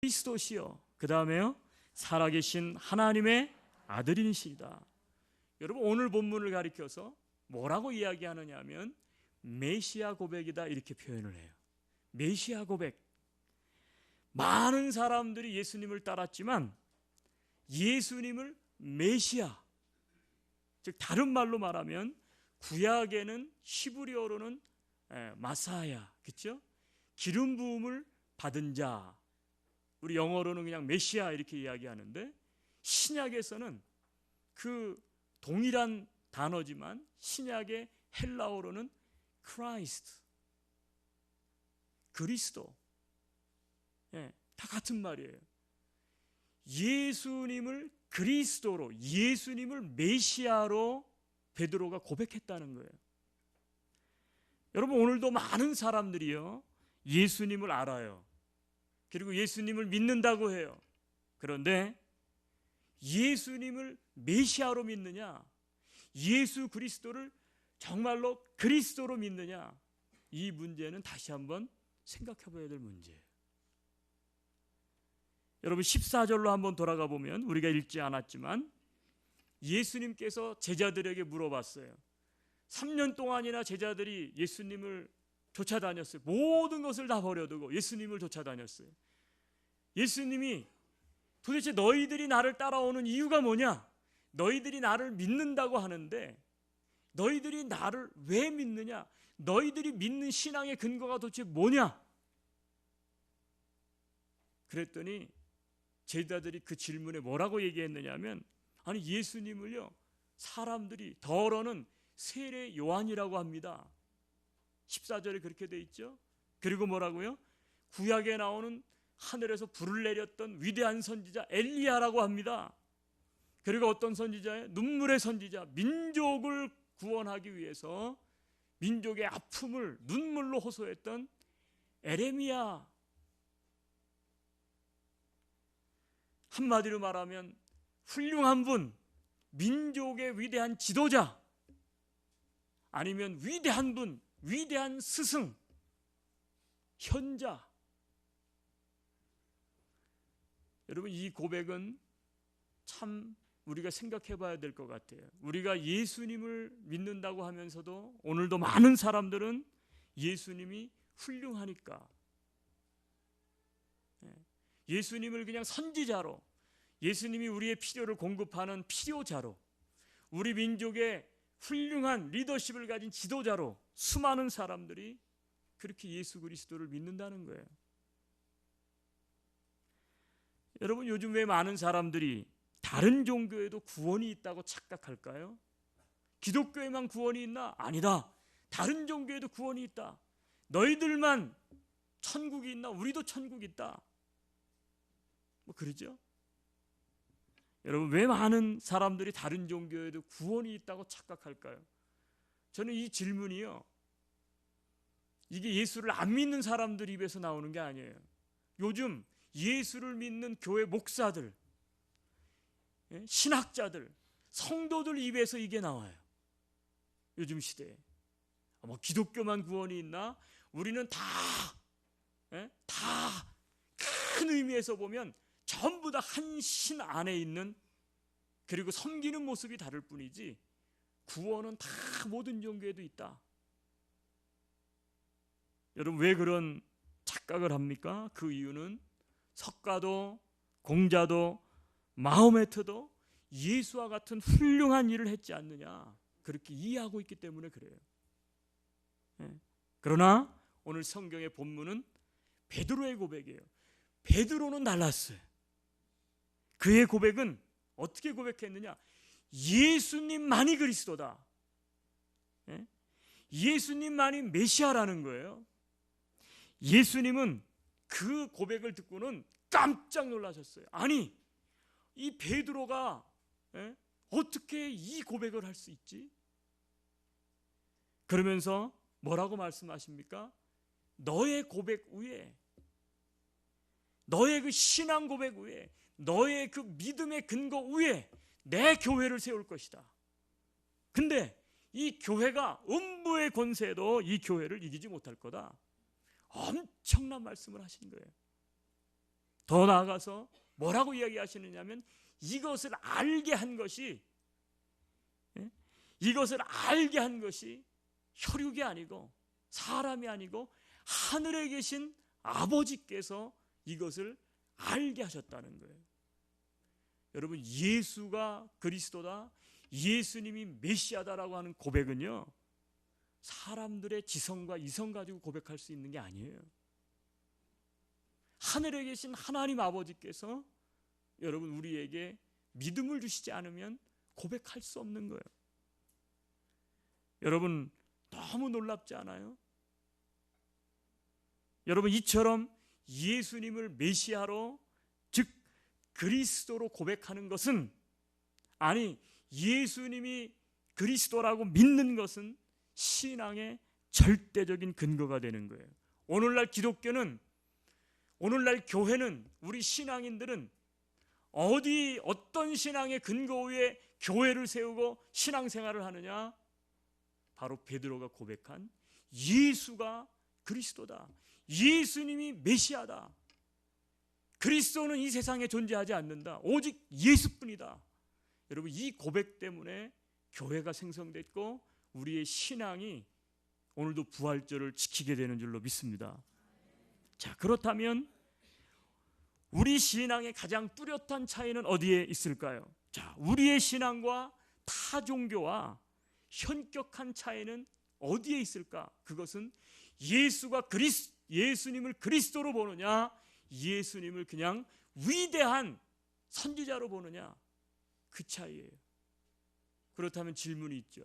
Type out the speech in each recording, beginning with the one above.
그리스도시요, 그 다음에요, 살아계신 하나님의 아들이시다. 여러분, 오늘 본문을 가리켜서 뭐라고 이야기하느냐 하면 메시아 고백이다, 이렇게 표현을 해요. 메시아 고백. 많은 사람들이 예수님을 따랐지만 예수님을 메시아, 즉 다른 말로 말하면 구약에는 히브리어로는 마사야, 그렇죠? 기름 부음을 받은 자, 우리 영어로는 그냥 메시아 이렇게 이야기하는데, 신약에서는 그 동일한 단어지만 신약의 헬라어로는 크라이스트, 그리스도, 다 같은 말이에요. 예수님을 그리스도로, 예수님을 메시아로 베드로가 고백했다는 거예요. 여러분, 오늘도 많은 사람들이요, 예수님을 알아요. 그리고 예수님을 믿는다고 해요. 그런데 예수님을 메시아로 믿느냐, 예수 그리스도를 정말로 그리스도로 믿느냐, 이 문제는 다시 한번 생각해 봐야 될 문제예요. 여러분, 14절로 한번 돌아가 보면, 우리가 읽지 않았지만 예수님께서 제자들에게 물어봤어요. 3년 동안이나 제자들이 예수님을 쫓아다녔어요. 모든 것을 다 버려두고 예수님을 쫓아다녔어요. 예수님이 도대체 너희들이 나를 따라오는 이유가 뭐냐? 너희들이 나를 믿는다고 하는데 너희들이 나를 왜 믿느냐? 너희들이 믿는 신앙의 근거가 도대체 뭐냐? 그랬더니 제자들이 그 질문에 뭐라고 얘기했느냐 하면, 아니, 예수님을요, 사람들이 더러는 세례 요한이라고 합니다. 14절에 그렇게 돼 있죠. 그리고 뭐라고요? 구약에 나오는 하늘에서 불을 내렸던 위대한 선지자 엘리야라고 합니다. 그리고 어떤 선지자예요? 눈물의 선지자, 민족을 구원하기 위해서 민족의 아픔을 눈물로 호소했던 에레미야. 한마디로 말하면 훌륭한 분, 민족의 위대한 지도자, 아니면 위대한 분, 위대한 스승, 현자. 여러분, 이 고백은 참 우리가 생각해 봐야 될 것 같아요. 우리가 예수님을 믿는다고 하면서도 오늘도 많은 사람들은 예수님이 훌륭하니까, 예수님을 그냥 선지자로, 예수님이 우리의 필요를 공급하는 필요자로, 우리 민족의 훌륭한 리더십을 가진 지도자로 수많은 사람들이 그렇게 예수 그리스도를 믿는다는 거예요. 여러분, 요즘 왜 많은 사람들이 다른 종교에도 구원이 있다고 착각할까요? 기독교에만 구원이 있나? 아니다. 다른 종교에도 구원이 있다. 너희들만 천국이 있나? 우리도 천국 있다. 뭐 그러죠? 여러분, 왜 많은 사람들이 다른 종교에도 구원이 있다고 착각할까요? 저는 이 질문이요, 이게 예수를 안 믿는 사람들 입에서 나오는 게 아니에요. 요즘 예수를 믿는 교회 목사들, 신학자들, 성도들 입에서 이게 나와요. 요즘 시대에. 뭐 기독교만 구원이 있나? 우리는 다 큰 의미에서 보면 전부 다 한 신 안에 있는, 그리고 섬기는 모습이 다를 뿐이지 구원은 다 모든 종교에도 있다. 여러분, 왜 그런 착각을 합니까? 그 이유는 석가도, 공자도, 마호메트도 예수와 같은 훌륭한 일을 했지 않느냐, 그렇게 이해하고 있기 때문에 그래요. 그러나 오늘 성경의 본문은 베드로의 고백이에요. 베드로는 달랐어요. 그의 고백은 어떻게 고백했느냐? 예수님만이 그리스도다, 예수님만이 메시아라는 거예요. 예수님은 그 고백을 듣고는 깜짝 놀라셨어요. 아니, 이 베드로가 어떻게 이 고백을 할 수 있지? 그러면서 뭐라고 말씀하십니까? 너의 고백 위에, 너의 그 신앙 고백 위에, 너의 그 믿음의 근거 위에 내 교회를 세울 것이다. 근데 이 교회가 음부의 권세도 이 교회를 이기지 못할 거다. 엄청난 말씀을 하신 거예요. 더 나아가서 뭐라고 이야기하시느냐면 이것을 알게 한 것이 이것을 알게 한 것이 혈육이 아니고 사람이 아니고 하늘에 계신 아버지께서 이것을 알게 하셨다는 거예요. 여러분, 예수가 그리스도다, 예수님이 메시아다라고 하는 고백은요, 사람들의 지성과 이성 가지고 고백할 수 있는 게 아니에요. 하늘에 계신 하나님 아버지께서 여러분 우리에게 믿음을 주시지 않으면 고백할 수 없는 거예요. 여러분, 너무 놀랍지 않아요? 여러분, 이처럼 예수님을 메시아로, 즉 그리스도로 고백하는 것은, 아니 예수님이 그리스도라고 믿는 것은 신앙의 절대적인 근거가 되는 거예요. 오늘날 기독교는, 오늘날 교회는, 우리 신앙인들은 어떤 신앙의 근거 위에 교회를 세우고 신앙생활을 하느냐? 바로 베드로가 고백한 예수가 그리스도다, 예수님이 메시아다, 그리스도는 이 세상에 존재하지 않는다, 오직 예수뿐이다. 여러분, 이 고백 때문에 교회가 생성됐고 우리의 신앙이 오늘도 부활절을 지키게 되는 줄로 믿습니다. 자, 그렇다면 우리 신앙의 가장 뚜렷한 차이는 어디에 있을까요? 자, 우리의 신앙과 타 종교와 현격한 차이는 어디에 있을까? 그것은 예수님을 그리스도로 보느냐, 예수님을 그냥 위대한 선지자로 보느냐, 그 차이예요. 그렇다면 질문이 있죠.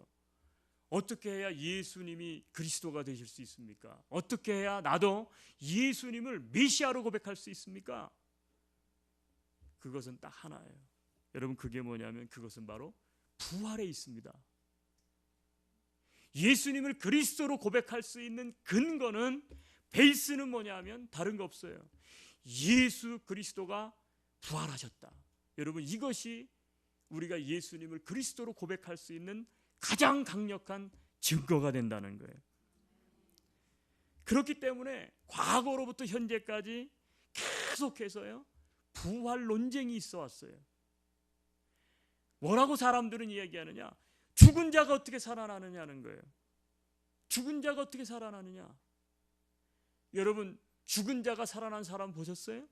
어떻게 해야 예수님이 그리스도가 되실 수 있습니까? 어떻게 해야 나도 예수님을 메시아로 고백할 수 있습니까? 그것은 딱 하나예요. 여러분, 그게 뭐냐면 그것은 바로 부활에 있습니다. 예수님을 그리스도로 고백할 수 있는 근거는, 베이스는 뭐냐면 다른 거 없어요. 예수 그리스도가 부활하셨다. 여러분, 이것이 우리가 예수님을 그리스도로 고백할 수 있는 가장 강력한 증거가 된다는 거예요. 그렇기 때문에 과거로부터 현재까지 계속해서요, 부활 논쟁이 있어 왔어요. 뭐라고 사람들은 이야기하느냐? 죽은 자가 어떻게 살아나느냐는 거예요. 죽은 자가 어떻게 살아나느냐? 여러분, 죽은 자가 살아난 사람 보셨어요?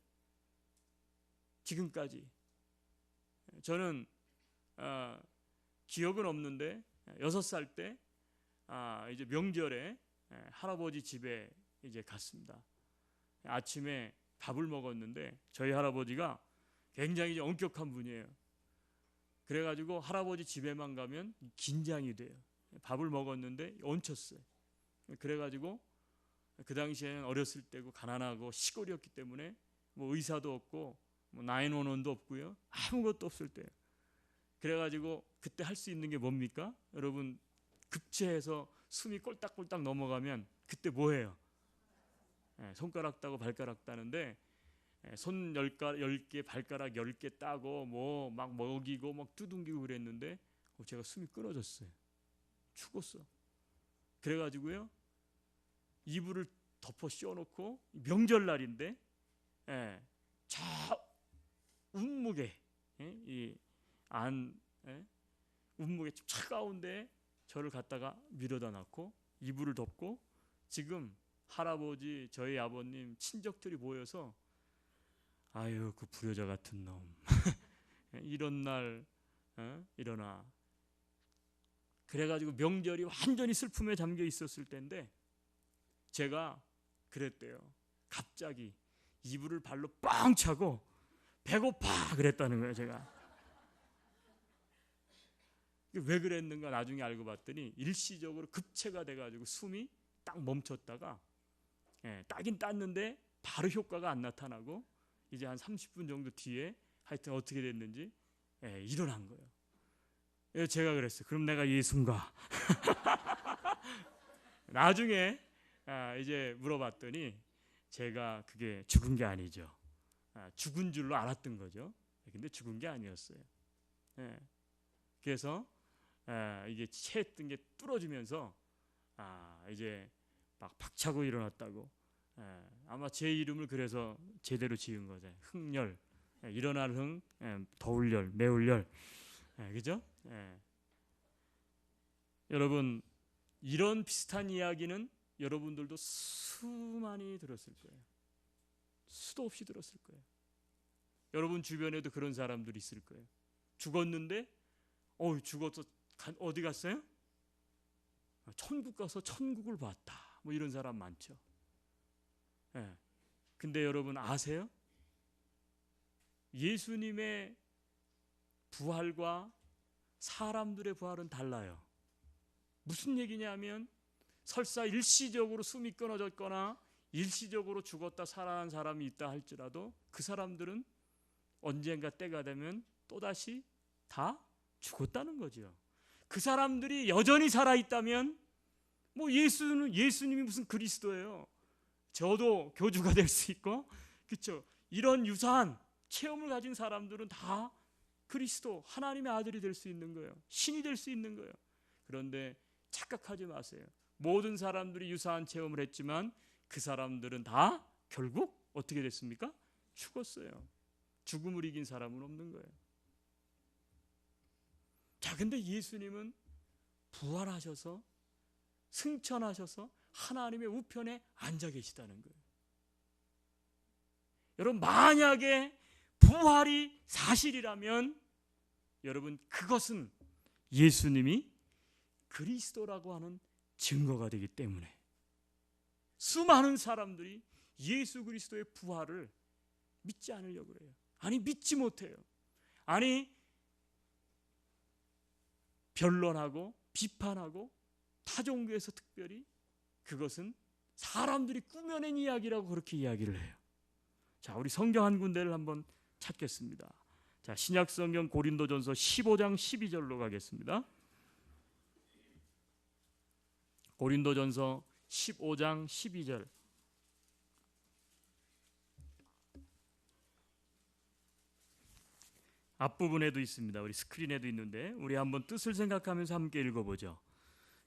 지금까지 저는 기억은 없는데 6살 때 이제 명절에 할아버지 집에 이제 갔습니다. 아침에 밥을 먹었는데 저희 할아버지가 굉장히 엄격한 분이에요. 그래가지고 할아버지 집에만 가면 긴장이 돼요. 밥을 먹었는데 얹혔어요. 그래가지고 그 당시에는 어렸을 때고 가난하고 시골이었기 때문에 뭐 의사도 없고 뭐 911도 없고요, 아무것도 없을 때예요. 그래가지고 그때 할 수 있는 게 뭡니까? 여러분, 급체해서 숨이 꼴딱꼴딱 넘어가면 그때 뭐해요? 손가락 따고 발가락 따는데, 손 10개 발가락 10개 따고 뭐 막 먹이고 막 두둥기고 그랬는데 제가 숨이 끊어졌어요. 죽었어. 그래가지고요, 이불을 덮어 씌워놓고 명절날인데 저 운목에 운목에 차가운데 저를 갖다가 밀어다 놨고 이불을 덮고, 지금 할아버지, 저희 아버님, 친척들이 모여서 아유 그 불효자 같은 놈 이런 날 일어나. 그래가지고 명절이 완전히 슬픔에 잠겨 있었을 때인데 제가 그랬대요. 갑자기 이불을 발로 뻥 차고 배고파 그랬다는 거예요. 제가 왜 그랬는가 나중에 알고 봤더니 일시적으로 급체가 돼가지고 숨이 딱 멈췄다가 따긴 땄는데 바로 효과가 안 나타나고 이제 한 30분 정도 뒤에 하여튼 어떻게 됐는지 일어난 거예요. 제가 그랬어요. 그럼 내가 예수인가? 나중에 이제 물어봤더니 제가 그게 죽은 게 아니죠. 죽은 줄로 알았던 거죠. 근데 죽은 게 아니었어요. 그래서 이게 체했던 게 뚫어지면서 이제 막 박차고 일어났다고. 아마 제 이름을 그래서 제대로 지은 거죠. 흥열, 일어날 흥, 더울 열, 매울 열, 그죠? 여러분, 이런 비슷한 이야기는 여러분들도 수많이 들었을 거예요. 수도 없이 들었을 거예요. 여러분 주변에도 그런 사람들이 있을 거예요. 죽었는데 죽어서 어디 갔어요? 천국 가서 천국을 봤다. 뭐 이런 사람 많죠. 근데 여러분 아세요? 예수님의 부활과 사람들의 부활은 달라요. 무슨 얘기냐면 설사 일시적으로 숨이 끊어졌거나 일시적으로 죽었다 살아난 사람이 있다 할지라도 그 사람들은 언젠가 때가 되면 또다시 다 죽었다는 거죠. 그 사람들이 여전히 살아있다면 뭐 예수님이 무슨 그리스도예요. 저도 교주가 될 수 있고, 그렇죠? 이런 유사한 체험을 가진 사람들은 다 그리스도, 하나님의 아들이 될 수 있는 거예요. 신이 될 수 있는 거예요. 그런데 착각하지 마세요. 모든 사람들이 유사한 체험을 했지만 그 사람들은 다 결국 어떻게 됐습니까? 죽었어요. 죽음을 이긴 사람은 없는 거예요. 자, 근데 예수님은 부활하셔서 승천하셔서 하나님의 우편에 앉아 계시다는 거예요. 여러분, 만약에 부활이 사실이라면 여러분 그것은 예수님이 그리스도라고 하는 증거가 되기 때문에 수많은 사람들이 예수 그리스도의 부활을 믿지 않으려고 그래요. 아니, 믿지 못해요. 아니, 변론하고 비판하고 타종교에서 특별히 그것은 사람들이 꾸며낸 이야기라고 그렇게 이야기를 해요. 자, 우리 성경 한 군데를 한번 찾겠습니다. 자, 신약 성경 고린도전서 15장 12절로 가겠습니다. 고린도전서 15장 12절. 앞부분에도 있습니다. 우리 스크린에도 있는데 우리 한번 뜻을 생각하면서 함께 읽어보죠.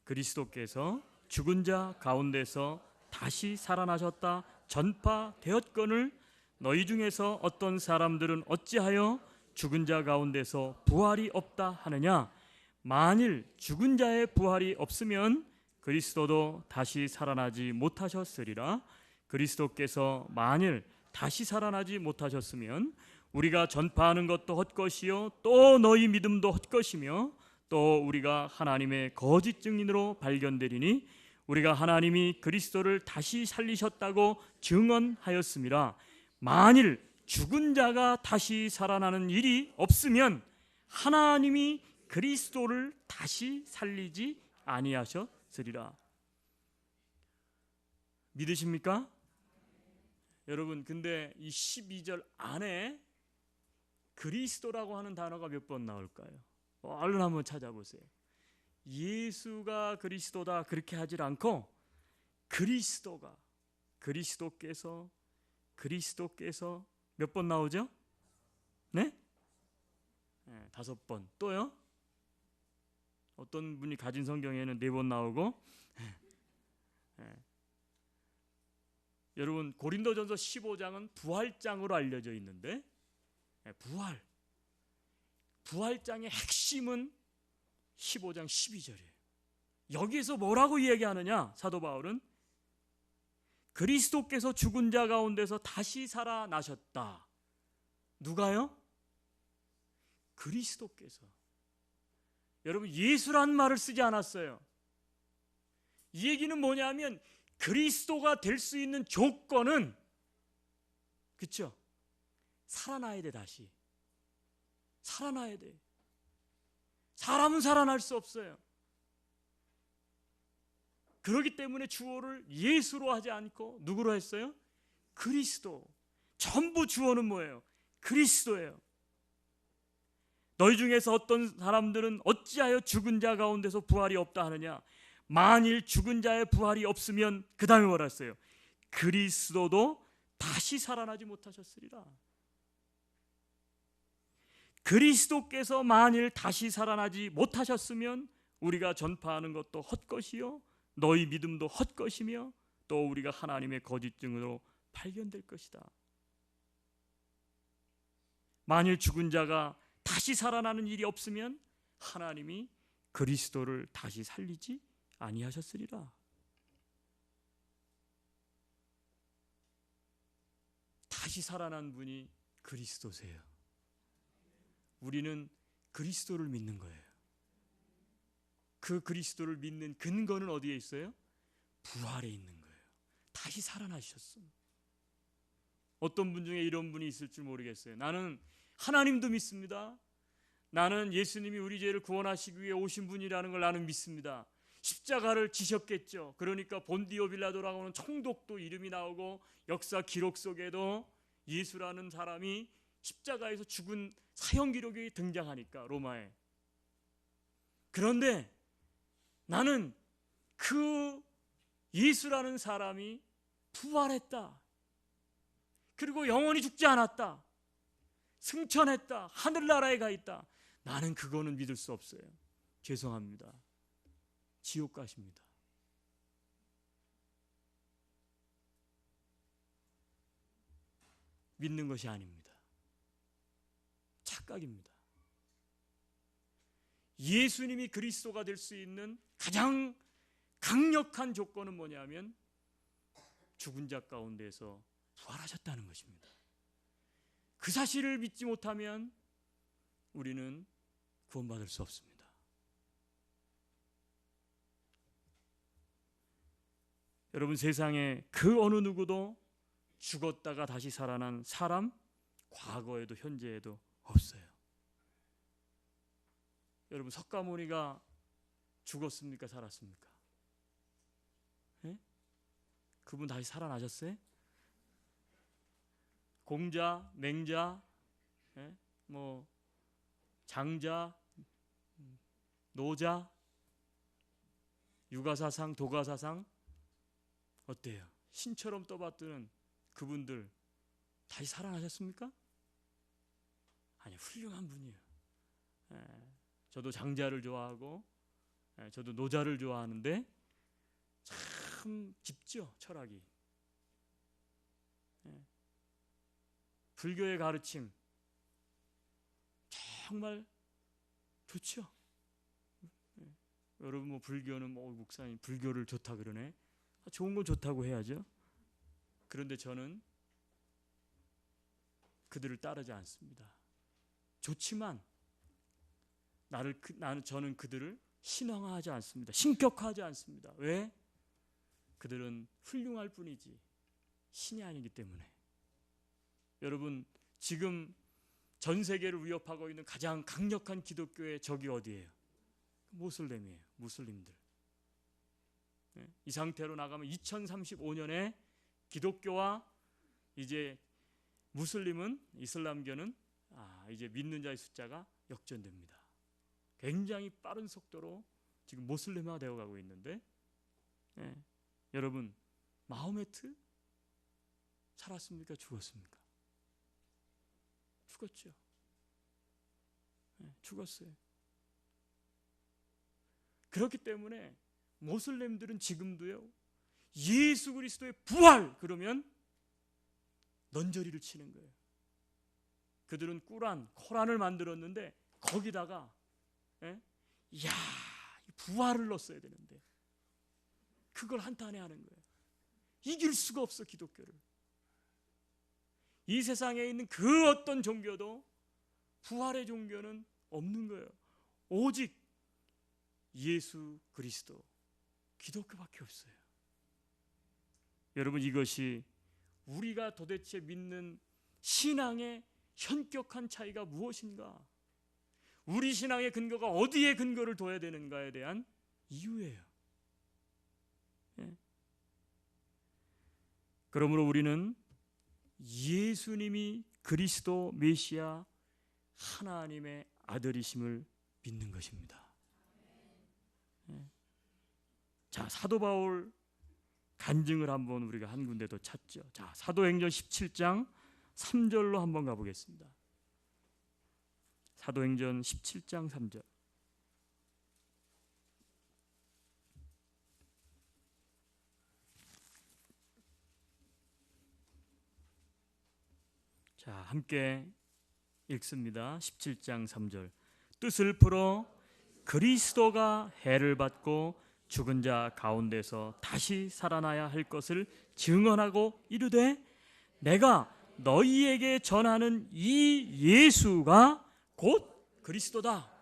그리스도께서 죽은 자 가운데서 다시 살아나셨다 전파되었거늘 너희 중에서 어떤 사람들은 어찌하여 죽은 자 가운데서 부활이 없다 하느냐. 만일 죽은 자의 부활이 없으면 그리스도도 다시 살아나지 못하셨으리라. 그리스도께서 만일 다시 살아나지 못하셨으면 우리가 전파하는 것도 헛것이요 또 너희 믿음도 헛것이며 또 우리가 하나님의 거짓 증인으로 발견되리니 우리가 하나님이 그리스도를 다시 살리셨다고 증언하였음이라. 만일 죽은 자가 다시 살아나는 일이 없으면 하나님이 그리스도를 다시 살리지 아니하셨으리라. 믿으십니까? 여러분, 근데 이 12절 안에 그리스도라고 하는 단어가 몇 번 나올까요? 얼른 한번 찾아보세요. 예수가 그리스도다 그렇게 하질 않고 그리스도께서 몇 번 나오죠? 네? 5번. 또요? 어떤 분이 가진 성경에는 4번 나오고 여러분, 고린도전서 15장은 부활장으로 알려져 있는데 부활장의 핵심은 15장 12절이에요. 여기에서 뭐라고 이야기하느냐? 사도 바울은 그리스도께서 죽은 자 가운데서 다시 살아나셨다. 누가요? 그리스도께서. 여러분, 예수란 말을 쓰지 않았어요. 이 얘기는 뭐냐면 그리스도가 될 수 있는 조건은, 그렇죠? 살아나야 돼. 다시 살아나야 돼. 사람은 살아날 수 없어요. 그렇기 때문에 주어를 예수로 하지 않고 누구로 했어요? 그리스도. 전부 주어는 뭐예요? 그리스도예요. 너희 중에서 어떤 사람들은 어찌하여 죽은 자 가운데서 부활이 없다 하느냐. 만일 죽은 자의 부활이 없으면 그 다음에 뭐라 했어요? 그리스도도 다시 살아나지 못하셨으리라. 그리스도께서 만일 다시 살아나지 못하셨으면 우리가 전파하는 것도 헛것이요 너희 믿음도 헛것이며 또 우리가 하나님의 거짓 증으로 발견될 것이다. 만일 죽은 자가 다시 살아나는 일이 없으면 하나님이 그리스도를 다시 살리지 아니하셨으리라. 다시 살아난 분이 그리스도세요. 우리는 그리스도를 믿는 거예요. 그 그리스도를 믿는 근거는 어디에 있어요? 부활에 있는 거예요. 다시 살아나셨어. 어떤 분 중에 이런 분이 있을 줄 모르겠어요. 나는 하나님도 믿습니다. 나는 예수님이 우리 죄를 구원하시기 위해 오신 분이라는 걸 나는 믿습니다. 십자가를 지셨겠죠. 그러니까 본디오 빌라도라고 하는 총독도 이름이 나오고 역사 기록 속에도 예수라는 사람이 십자가에서 죽은 사형 기록이 등장하니까 로마에. 그런데 나는 그 예수라는 사람이 부활했다. 그리고 영원히 죽지 않았다. 승천했다. 하늘나라에 가 있다. 나는 그거는 믿을 수 없어요. 죄송합니다. 지옥 가십니다. 믿는 것이 아닙니다. 착각입니다. 예수님이 그리스도가 될 수 있는 가장 강력한 조건은 뭐냐면 죽은 자 가운데서 부활하셨다는 것입니다. 그 사실을 믿지 못하면 우리는 구원받을 수 없습니다. 여러분, 세상에 그 어느 누구도 죽었다가 다시 살아난 사람, 과거에도 현재에도 없어요. 여러분, 석가모니가 죽었습니까? 살았습니까? 예? 그분 다시 살아나셨어요? 공자, 맹자, 예? 뭐 장자, 노자, 유가사상, 도가사상 어때요? 신처럼 떠받드는 그분들 다시 살아나셨습니까? 아니, 훌륭한 분이에요. 예. 저도 장자를 좋아하고 저도 노자를 좋아하는데 참 깊죠, 철학이. 불교의 가르침 정말 좋죠. 여러분, 뭐 불교는 뭐 목사님 불교를 좋다 그러네. 좋은 건 좋다고 해야죠. 그런데 저는 그들을 따르지 않습니다. 좋지만 저는 그들을 신앙화하지 않습니다. 신격화하지 않습니다. 왜? 그들은 훌륭할 뿐이지 신이 아니기 때문에. 여러분, 지금 전 세계를 위협하고 있는 가장 강력한 기독교의 적이 어디예요? 모슬렘이에요. 무슬림들. 이 상태로 나가면 2035년에 기독교와 이제 무슬림은, 이슬람교는 이제 믿는 자의 숫자가 역전됩니다. 굉장히 빠른 속도로 지금 모슬림화 되어 가고 있는데, 여러분, 마호메트 살았습니까? 죽었습니까? 죽었죠. 죽었어요. 그렇기 때문에 모슬렘들은 지금도요, 예수 그리스도의 부활 그러면 넌저리를 치는 거예요. 그들은 코란을 만들었는데 거기다가 부활을 넣었어야 되는데 그걸 한탄해 하는 거예요. 이길 수가 없어, 기독교를. 이 세상에 있는 그 어떤 종교도 부활의 종교는 없는 거예요. 오직 예수 그리스도, 기독교밖에 없어요. 여러분, 이것이 우리가 도대체 믿는 신앙의 현격한 차이가 무엇인가? 우리 신앙의 근거가 어디에 근거를 둬야 되는가에 대한 이유예요. 그러므로 우리는 예수님이 그리스도 메시아 하나님의 아들이심을 믿는 것입니다. 자, 사도 바울 간증을 한번 우리가 한 군데 더 찾죠. 자, 사도행전 17장 3절로 한번 가보겠습니다. 사도행전 17장 3절. 자, 함께 읽습니다. 17장 3절. 뜻을 풀어 그리스도가 해를 받고 죽은 자 가운데서 다시 살아나야 할 것을 증언하고 이르되 내가 너희에게 전하는 이 예수가 곧 그리스도다.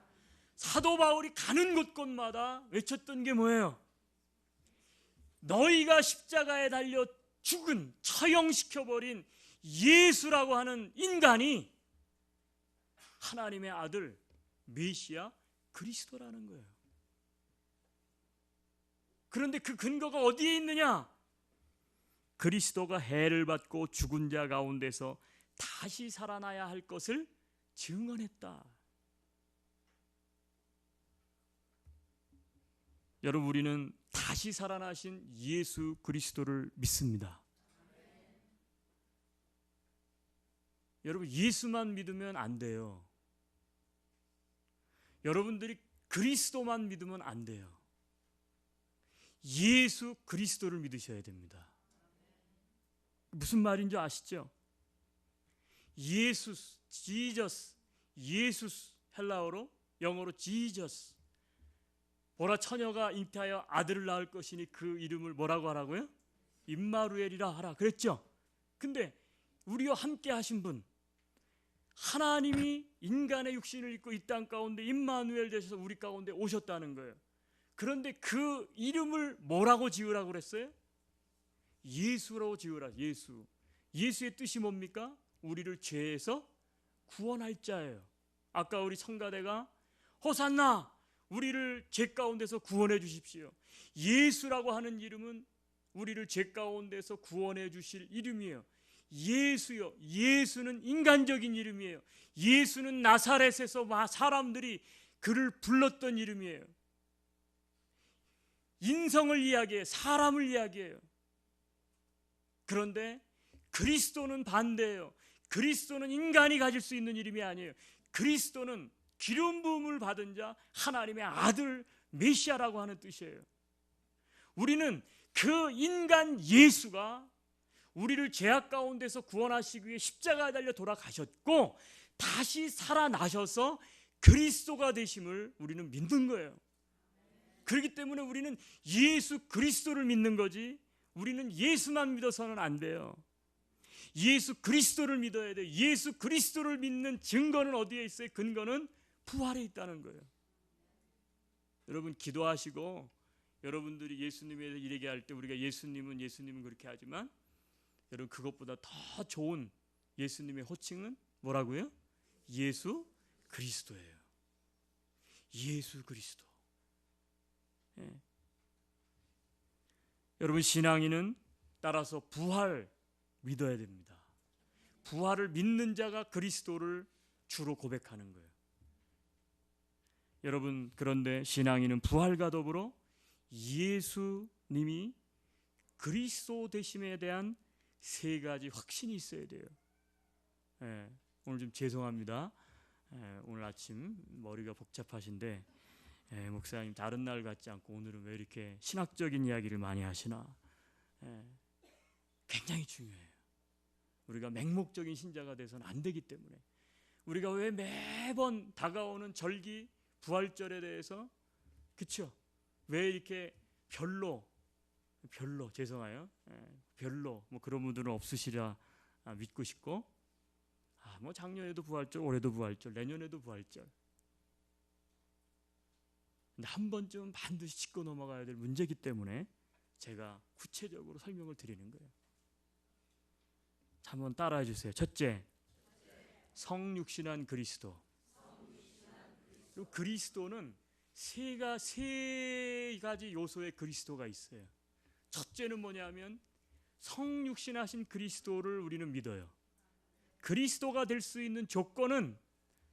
사도 바울이 가는 곳곳마다 외쳤던 게 뭐예요? 너희가 십자가에 달려 죽은, 처형시켜버린 예수라고 하는 인간이 하나님의 아들 메시아 그리스도라는 거예요. 그런데 그 근거가 어디에 있느냐? 그리스도가 해를 받고 죽은 자 가운데서 다시 살아나야 할 것을 증언했다. 여러분, 우리는 다시 살아나신 예수 그리스도를 믿습니다. 여러분, 예수만 믿으면 안 돼요. 여러분들이 그리스도만 믿으면 안 돼요. 예수 그리스도를 믿으셔야 됩니다. 무슨 말인지 아시죠? 예수스, 지저스, 예수스, 헬라어로, 영어로 지저스. 보라, 처녀가 잉태하여 아들을 낳을 것이니 그 이름을 뭐라고 하라고요? 임마누엘이라 하라 그랬죠? 근데 우리와 함께 하신 분, 하나님이 인간의 육신을 입고 이 땅 가운데 임마누엘 되셔서 우리 가운데 오셨다는 거예요. 그런데 그 이름을 뭐라고 지으라고 그랬어요? 예수라고 지으라. 예수. 예수의 뜻이 뭡니까? 우리를 죄에서 구원할 자예요. 아까 우리 성가대가 호산나, 우리를 죄 가운데서 구원해 주십시오. 예수라고 하는 이름은 우리를 죄 가운데서 구원해 주실 이름이에요. 예수요. 예수는 인간적인 이름이에요. 예수는 나사렛에서 사람들이 그를 불렀던 이름이에요. 인성을 이야기해요. 사람을 이야기해요. 그런데 그리스도는 반대예요. 그리스도는 인간이 가질 수 있는 이름이 아니에요. 그리스도는 기름 부음을 받은 자, 하나님의 아들 메시아라고 하는 뜻이에요. 우리는 그 인간 예수가 우리를 죄악 가운데서 구원하시기 위해 십자가에 달려 돌아가셨고 다시 살아나셔서 그리스도가 되심을 우리는 믿는 거예요. 그렇기 때문에 우리는 예수 그리스도를 믿는 거지, 우리는 예수만 믿어서는 안 돼요. 예수 그리스도를 믿어야 돼요. 예수 그리스도를 믿는 증거는 어디에 있어요? 근거는 부활에 있다는 거예요. 여러분, 기도하시고 여러분들이 예수님에 대해서 이르게 할 때 우리가 예수님은 그렇게 하지만 여러분, 그것보다 더 좋은 예수님의 호칭은 뭐라고요? 예수 그리스도예요. 예수 그리스도. 예. 여러분, 신앙인은 따라서 부활 믿어야 됩니다. 부활을 믿는 자가 그리스도를 주로 고백하는 거예요. 여러분, 그런데 신앙인은 부활과 더불어 예수님이 그리스도 되심에 대한 세 가지 확신이 있어야 돼요. 예, 오늘 좀 죄송합니다. 오늘 아침 머리가 복잡하신데 목사님 다른 날 같지 않고 오늘은 왜 이렇게 신학적인 이야기를 많이 하시나? 굉장히 중요해요. 우리가 맹목적인 신자가 돼서는 안 되기 때문에, 우리가 왜 매번 다가오는 절기 부활절에 대해서, 그렇죠? 왜 이렇게 별로 죄송해요. 별로 뭐 그런 분들은 없으시라 믿고 싶고, 뭐 작년에도 부활절, 올해도 부활절, 내년에도 부활절. 근데 한 번쯤은 반드시 짚고 넘어가야 될 문제이기 때문에 제가 구체적으로 설명을 드리는 거예요. 한번 따라해 주세요. 첫째, 성육신한 그리스도. 그리고 그리스도는 세 가지 요소의 그리스도가 있어요. 첫째는 뭐냐면 성육신하신 그리스도를 우리는 믿어요. 그리스도가 될 수 있는 조건은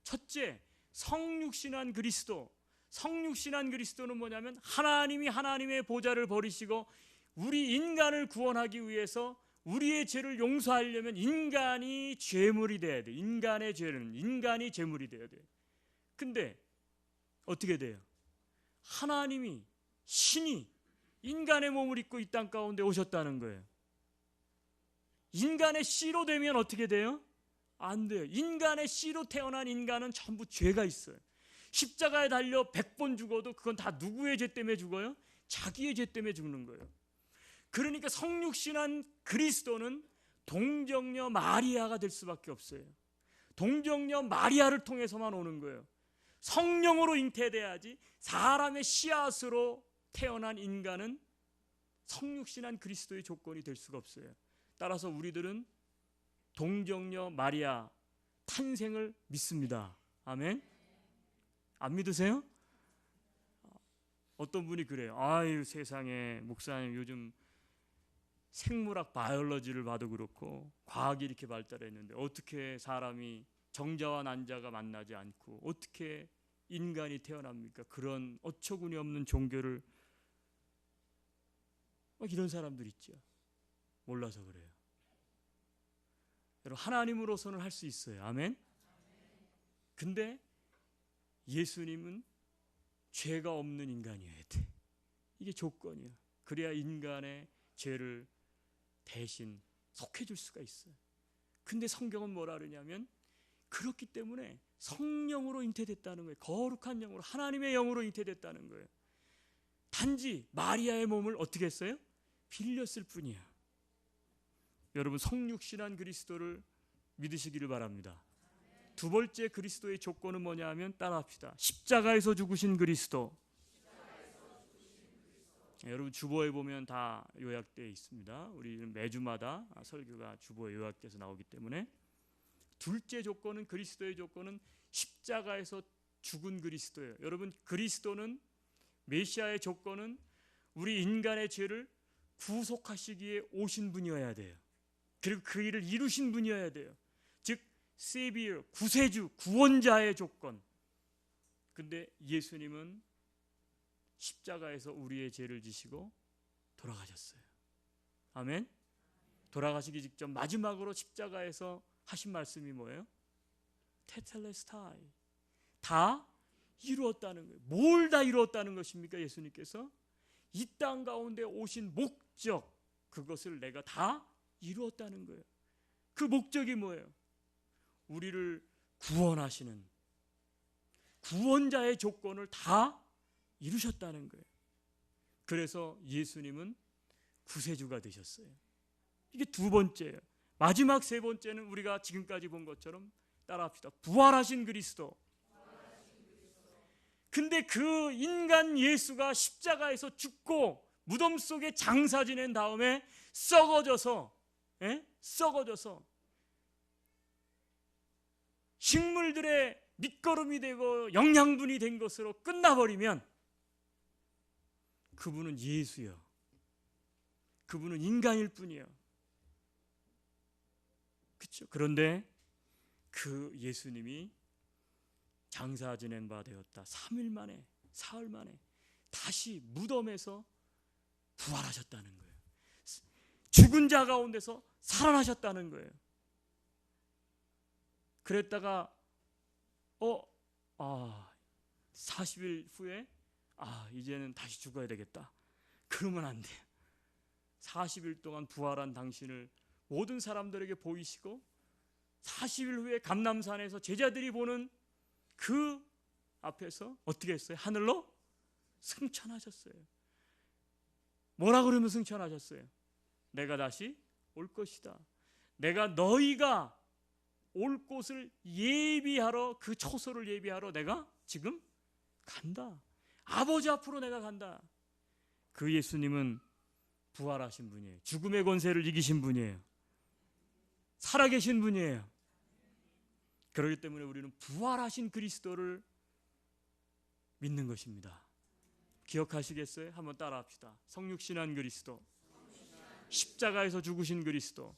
첫째, 성육신한 그리스도. 성육신한 그리스도는 뭐냐면 하나님이 하나님의 보좌를 버리시고 우리 인간을 구원하기 위해서 우리의 죄를 용서하려면 인간이 죄물이 돼야 돼. 인간의 죄는 인간이 죄물이 돼야 돼. 근데 어떻게 돼요? 하나님이, 신이 인간의 몸을 입고 이 땅 가운데 오셨다는 거예요. 인간의 씨로 되면 어떻게 돼요? 안 돼요. 인간의 씨로 태어난 인간은 전부 죄가 있어요. 십자가에 달려 100번 죽어도 그건 다 누구의 죄 때문에 죽어요? 자기의 죄 때문에 죽는 거예요. 그러니까 성육신한 그리스도는 동정녀 마리아가 될 수밖에 없어요. 동정녀 마리아를 통해서만 오는 거예요. 성령으로 잉태돼야지 사람의 씨앗으로 태어난 인간은 성육신한 그리스도의 조건이 될 수가 없어요. 따라서 우리들은 동정녀 마리아 탄생을 믿습니다. 아멘. 안 믿으세요? 어떤 분이 그래요. 아유 세상에 목사님 요즘 생물학 바이올로지를 봐도 그렇고 과학이 이렇게 발달했는데 어떻게 사람이 정자와 난자가 만나지 않고 어떻게 인간이 태어납니까? 그런 어처구니 없는 종교를 막 이런 사람들 있죠. 몰라서 그래요. 여러분 하나님으로서는 할 수 있어요. 아멘. 근데 예수님은 죄가 없는 인간이어야 돼. 이게 조건이야. 그래야 인간의 죄를 대신 속해줄 수가 있어요. 근데 성경은 뭐라 그러냐면 그렇기 때문에 성령으로 잉태됐다는 거예요. 거룩한 영으로, 하나님의 영으로 잉태됐다는 거예요. 단지 마리아의 몸을 어떻게 했어요? 빌렸을 뿐이야. 여러분 성육신한 그리스도를 믿으시기를 바랍니다. 두 번째 그리스도의 조건은 뭐냐 하면 따라합시다. 십자가에서 죽으신 그리스도. 여러분 주보에 보면 다 요약되어 있습니다. 우리는 매주마다 설교가 주보에 요약돼서 나오기 때문에 둘째 조건은 그리스도의 조건은 십자가에서 죽은 그리스도예요. 여러분 그리스도는 메시아의 조건은 우리 인간의 죄를 구속하시기에 오신 분이어야 돼요. 그리고 그 일을 이루신 분이어야 돼요. 즉 세비어 구세주 구원자의 조건. 근데 예수님은 십자가에서 우리의 죄를 지시고 돌아가셨어요. 아멘. 돌아가시기 직전 마지막으로 십자가에서 하신 말씀이 뭐예요? 테텔레스타이. 다 이루었다는 거예요. 뭘 다 이루었다는 것입니까? 예수님께서 이 땅 가운데 오신 목적, 그것을 내가 다 이루었다는 거예요. 그 목적이 뭐예요? 우리를 구원하시는 구원자의 조건을 다 이루셨다는 거예요. 그래서 예수님은 구세주가 되셨어요. 이게 두 번째예요. 마지막 세 번째는 우리가 지금까지 본 것처럼 따라합시다. 부활하신 그리스도. 근데 그 인간 예수가 십자가에서 죽고 무덤 속에 장사 지낸 다음에 썩어져서 식물들의 밑거름이 되고 영양분이 된 것으로 끝나버리면 그분은 예수요. 그분은 인간일 뿐이요. 그렇죠? 그런데 그 예수님이 장사 지낸 바 되었다. 3일 만에, 사흘 만에 다시 무덤에서 부활하셨다는 거예요. 죽은 자 가운데서 살아나셨다는 거예요. 그랬다가 40일 후에 이제는 다시 죽어야 되겠다. 그러면 안 돼요. 40일 동안 부활한 당신을 모든 사람들에게 보이시고 40일 후에 감람산에서 제자들이 보는 그 앞에서 어떻게 했어요? 하늘로 승천하셨어요. 뭐라 그러면 승천하셨어요? 내가 다시 올 것이다. 내가 너희가 올 곳을 예비하러, 그 초소를 예비하러 내가 지금 간다. 아버지 앞으로 내가 간다. 그 예수님은 부활하신 분이에요. 죽음의 권세를 이기신 분이에요. 살아계신 분이에요. 그렇기 때문에 우리는 부활하신 그리스도를 믿는 것입니다. 기억하시겠어요? 한번 따라합시다. 성육신한 그리스도, 십자가에서 죽으신 그리스도,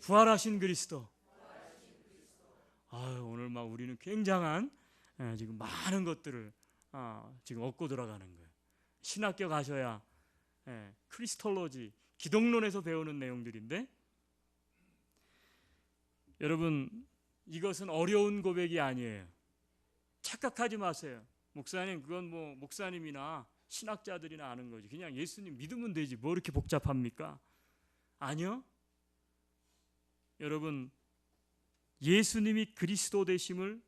부활하신 그리스도. 오늘 막 우리는 굉장한 지금 많은 것들을 지금 얻고 들어가는 거예요. 신학교 가셔야 크리스톨로지, 기독론에서 배우는 내용들인데, 여러분 이것은 어려운 고백이 아니에요. 착각하지 마세요. 목사님 그건 뭐 목사님이나 신학자들이나 아는 거지. 그냥 예수님 믿으면 되지. 뭐 이렇게 복잡합니까? 아니요. 여러분 예수님이 그리스도 되심을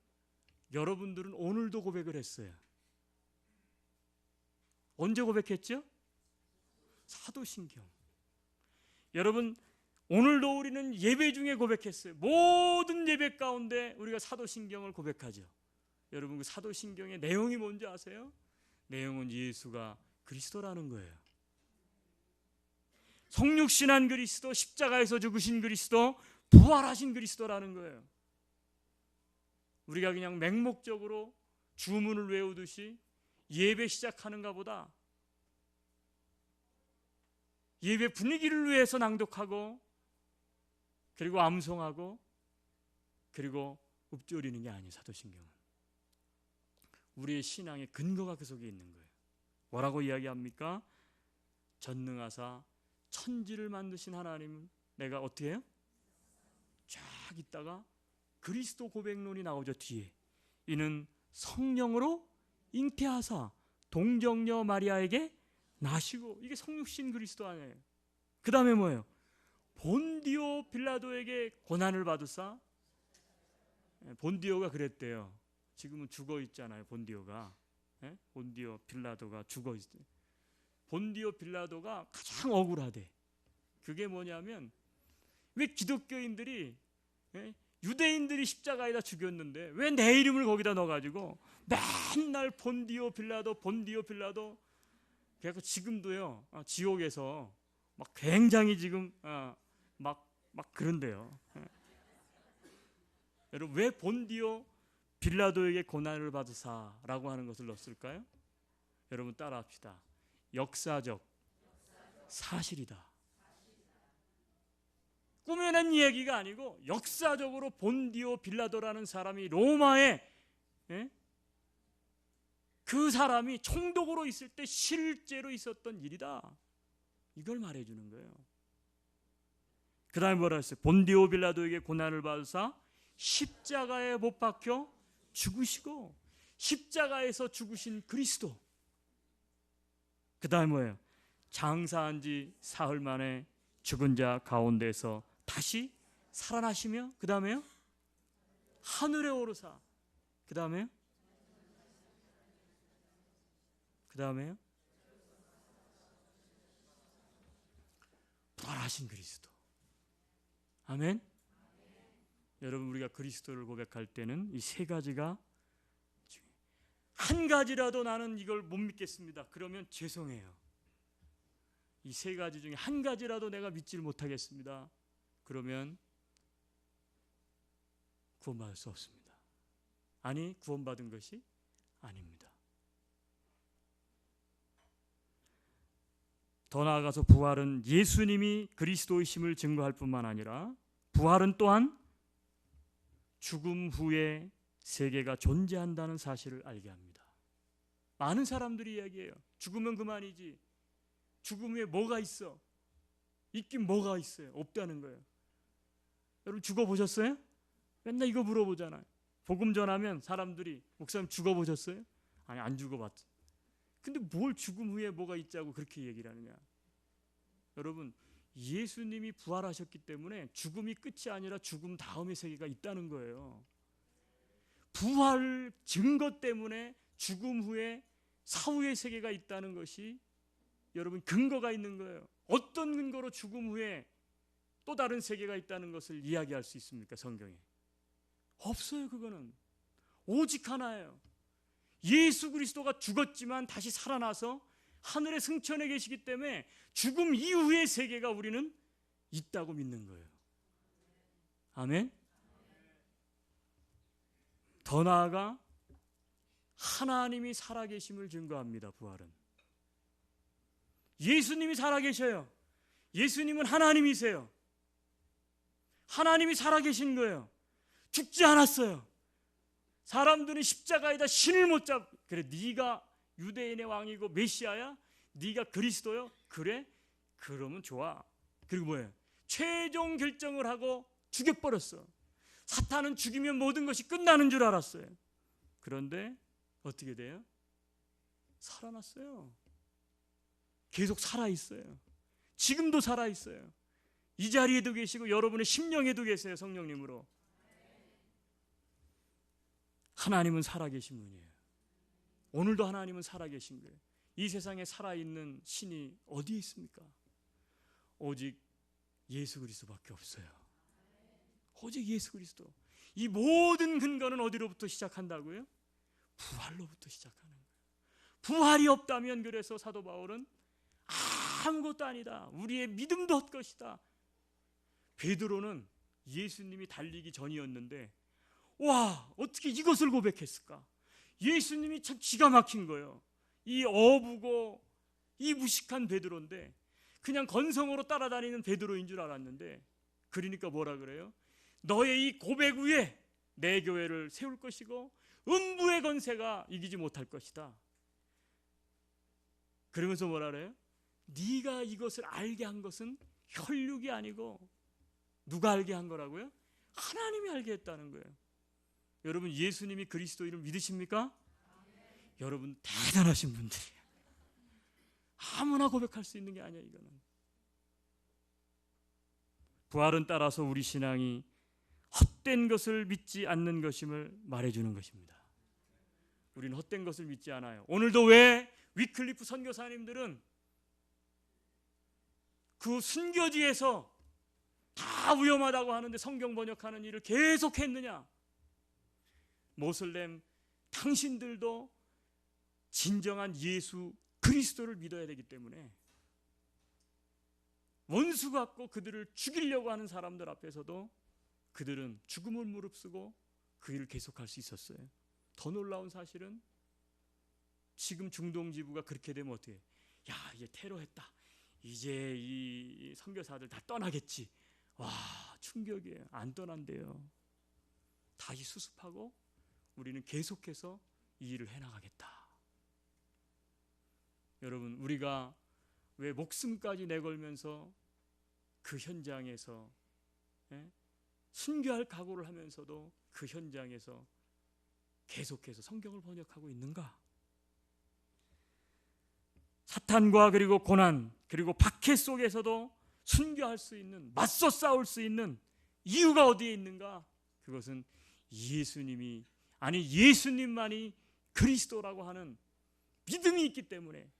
여러분들은 오늘도 고백을 했어요. 언제 고백했죠? 사도신경. 여러분, 오늘도 우리는 예배 중에 고백했어요. 모든 예배 가운데 우리가 사도신경을 고백하죠. 여러분, 그 사도신경의 내용이 뭔지 아세요? 내용은 예수가 그리스도라는 거예요. 성육신한 그리스도, 십자가에서 죽으신 그리스도, 부활하신 그리스도라는 거예요. 우리가 그냥 맹목적으로 주문을 외우듯이 예배 시작하는가 보다 예배 분위기를 위해서 낭독하고 그리고 암송하고 그리고 읊조리는 게 아니에요. 사도신경은 우리의 신앙의 근거가 그 속에 있는 거예요. 뭐라고 이야기합니까? 전능하사 천지를 만드신 하나님은 내가 어떻게 해요? 쫙 있다가 그리스도 고백론이 나오죠. 뒤에 이는 성령으로 잉태하사 동정녀 마리아에게 나시고, 이게 성육신 그리스도 아니에요. 그 다음에 뭐예요? 본디오 빌라도에게 고난을 받으사, 본디오가 그랬대요. 지금은 죽어 있잖아요. 본디오가, 본디오 빌라도가 죽어 있어요. 본디오 빌라도가 가장 억울하대. 그게 뭐냐면, 왜 기독교인들이 유대인들이 십자가에다 죽였는데 왜 내 이름을 거기다 넣어가지고 맨날 본디오 빌라도 본디오 빌라도. 그래서 지금도요 지옥에서 막 굉장히 지금 막 그런데요. 여러분, 왜 본디오 빌라도에게 고난을 받으사라고 하는 것을 넣었을까요? 여러분 따라합시다. 역사적 사실이다. 꾸며낸 이야기가 아니고 역사적으로 본디오 빌라도라는 사람이 로마에 그 사람이 총독으로 있을 때 실제로 있었던 일이다. 이걸 말해주는 거예요. 그 다음에 뭐라 했어요? 본디오 빌라도에게 고난을 받으사 십자가에 못 박혀 죽으시고, 십자가에서 죽으신 그리스도. 그 다음에 뭐예요? 장사한 지 사흘 만에 죽은 자 가운데서 다시 살아나시며, 그 다음에요? 하늘에 오르사, 그 다음에요? 그 다음에요? 부활하신 그리스도. 아멘? 여러분, 우리가 그리스도를 고백할 때는 이 세 가지가, 한 가지라도 나는 이걸 못 믿겠습니다. 그러면 죄송해요. 이 세 가지 중에 한 가지라도 내가 믿지를 못하겠습니다. 그러면 구원받을 수 없습니다. 아니, 구원받은 것이 아닙니다. 더 나아가서 부활은 예수님이 그리스도이심을 증거할 뿐만 아니라 부활은 또한 죽음 후에 세계가 존재한다는 사실을 알게 합니다. 많은 사람들이 이야기해요. 죽으면 그만이지. 죽음 후에 뭐가 있어? 있긴 뭐가 있어요? 없다는 거예요. 여러분 죽어보셨어요? 맨날 이거 물어보잖아요. 복음 전하면 사람들이 목사님 죽어보셨어요? 아니, 안 죽어봤죠. 근데 뭘 죽음 후에 뭐가 있자고 그렇게 얘기를 하느냐. 여러분, 예수님이 부활하셨기 때문에 죽음이 끝이 아니라 죽음 다음의 세계가 있다는 거예요. 부활 증거 때문에 죽음 후에 사후의 세계가 있다는 것이 여러분 근거가 있는 거예요. 어떤 근거로 죽음 후에 또 다른 세계가 있다는 것을 이야기할 수 있습니까? 성경에 없어요. 그거는 오직 하나예요. 예수 그리스도가 죽었지만 다시 살아나서 하늘의 승천에 계시기 때문에 죽음 이후의 세계가 우리는 있다고 믿는 거예요. 아멘. 더 나아가 하나님이 살아계심을 증거합니다. 부활은 예수님이 살아계셔요. 예수님은 하나님이세요. 하나님이 살아계신 거예요. 죽지 않았어요. 사람들은 십자가에다 신을 못 잡. 그래, 네가 유대인의 왕이고 메시아야? 네가 그리스도요? 그래? 그러면 좋아. 그리고 뭐예요? 최종 결정을 하고 죽여버렸어. 사탄은 죽이면 모든 것이 끝나는 줄 알았어요. 그런데 어떻게 돼요? 살아났어요. 계속 살아있어요. 지금도 살아있어요. 이 자리에도 계시고 여러분의 심령에도 계세요. 성령님으로. 하나님은 살아계신 분이에요. 오늘도 하나님은 살아계신 거예요. 이 세상에 살아있는 신이 어디에 있습니까? 오직 예수 그리스도밖에 없어요. 오직 예수 그리스도. 이 모든 근거는 어디로부터 시작한다고요? 부활로부터 시작하는 거예요. 부활이 없다면, 그래서 사도 바울은 아무것도 아니다, 우리의 믿음도 헛것이다. 베드로는 예수님이 달리기 전이었는데 와, 어떻게 이것을 고백했을까? 예수님이 참 기가 막힌 거예요. 이 어부고 이 무식한 베드로인데 그냥 건성으로 따라다니는 베드로인 줄 알았는데, 그러니까 뭐라 그래요? 너의 이 고백 위에 내 교회를 세울 것이고 음부의 권세가 이기지 못할 것이다. 그러면서 뭐라 그래요? 네가 이것을 알게 한 것은 혈육이 아니고 누가 알게 한 거라고요? 하나님이 알게 했다는 거예요. 여러분, 예수님이 그리스도인을 믿으십니까? 여러분, 대단하신 분들이에요. 아무나 고백할 수 있는 게 아니야. 이거는 부활은 따라서 우리 신앙이 헛된 것을 믿지 않는 것임을 말해주는 것입니다. 우리는 헛된 것을 믿지 않아요. 오늘도 왜 위클리프 선교사님들은 그 순교지에서 다 위험하다고 하는데 성경 번역하는 일을 계속했느냐? 모슬렘 당신들도 진정한 예수 그리스도를 믿어야 되기 때문에 원수 같고 그들을 죽이려고 하는 사람들 앞에서도 그들은 죽음을 무릅쓰고 그 일을 계속할 수 있었어요. 더 놀라운 사실은 지금 중동 지부가 그렇게 되면 어떻게 해? 야, 이제 테러했다, 이제 이 선교사들 다 떠나겠지. 와, 충격이에요. 안 떠난대요. 다시 수습하고 우리는 계속해서 이 일을 해나가겠다. 여러분, 우리가 왜 목숨까지 내걸면서 그 현장에서 순교할 각오를 하면서도 그 현장에서 계속해서 성경을 번역하고 있는가? 사탄과 그리고 고난 그리고 박해 속에서도 순교할 수 있는, 맞서 싸울 수 있는 이유가 어디에 있는가? 그것은 예수님이, 아니 예수님만이 그리스도라고 하는 믿음이 있기 때문에,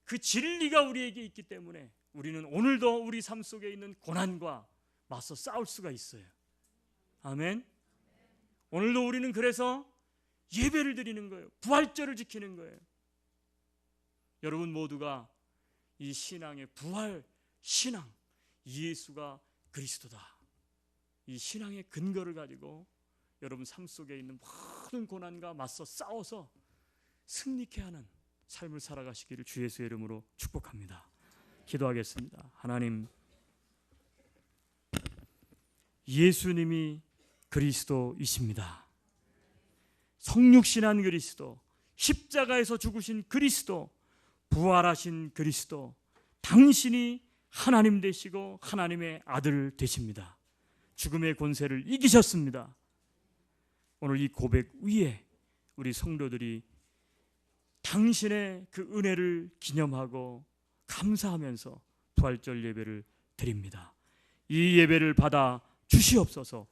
그 진리가 우리에게 있기 때문에 우리는 오늘도 우리 삶 속에 있는 고난과 맞서 싸울 수가 있어요. 아멘. 오늘도 우리는 그래서 예배를 드리는 거예요. 부활절을 지키는 거예요. 여러분 모두가 이 신앙의 부활 신앙, 예수가 그리스도다, 이 신앙의 근거를 가지고 여러분 삶 속에 있는 모든 고난과 맞서 싸워서 승리케 하는 삶을 살아가시기를 주 예수의 이름으로 축복합니다. 기도하겠습니다. 하나님, 예수님이 그리스도이십니다. 성육신한 그리스도, 십자가에서 죽으신 그리스도, 부활하신 그리스도, 당신이 하나님 되시고 하나님의 아들 되십니다. 죽음의 권세를 이기셨습니다. 오늘 이 고백 위에 우리 성도들이 당신의 그 은혜를 기념하고 감사하면서 부활절 예배를 드립니다. 이 예배를 받아 주시옵소서.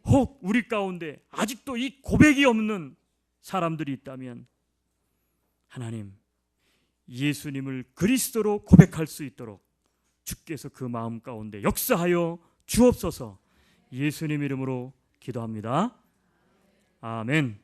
혹 우리 가운데 아직도 이 고백이 없는 사람들이 있다면 하나님, 예수님을 그리스도로 고백할 수 있도록 주께서 그 마음 가운데 역사하여 주옵소서. 예수님 이름으로 기도합니다. 아멘.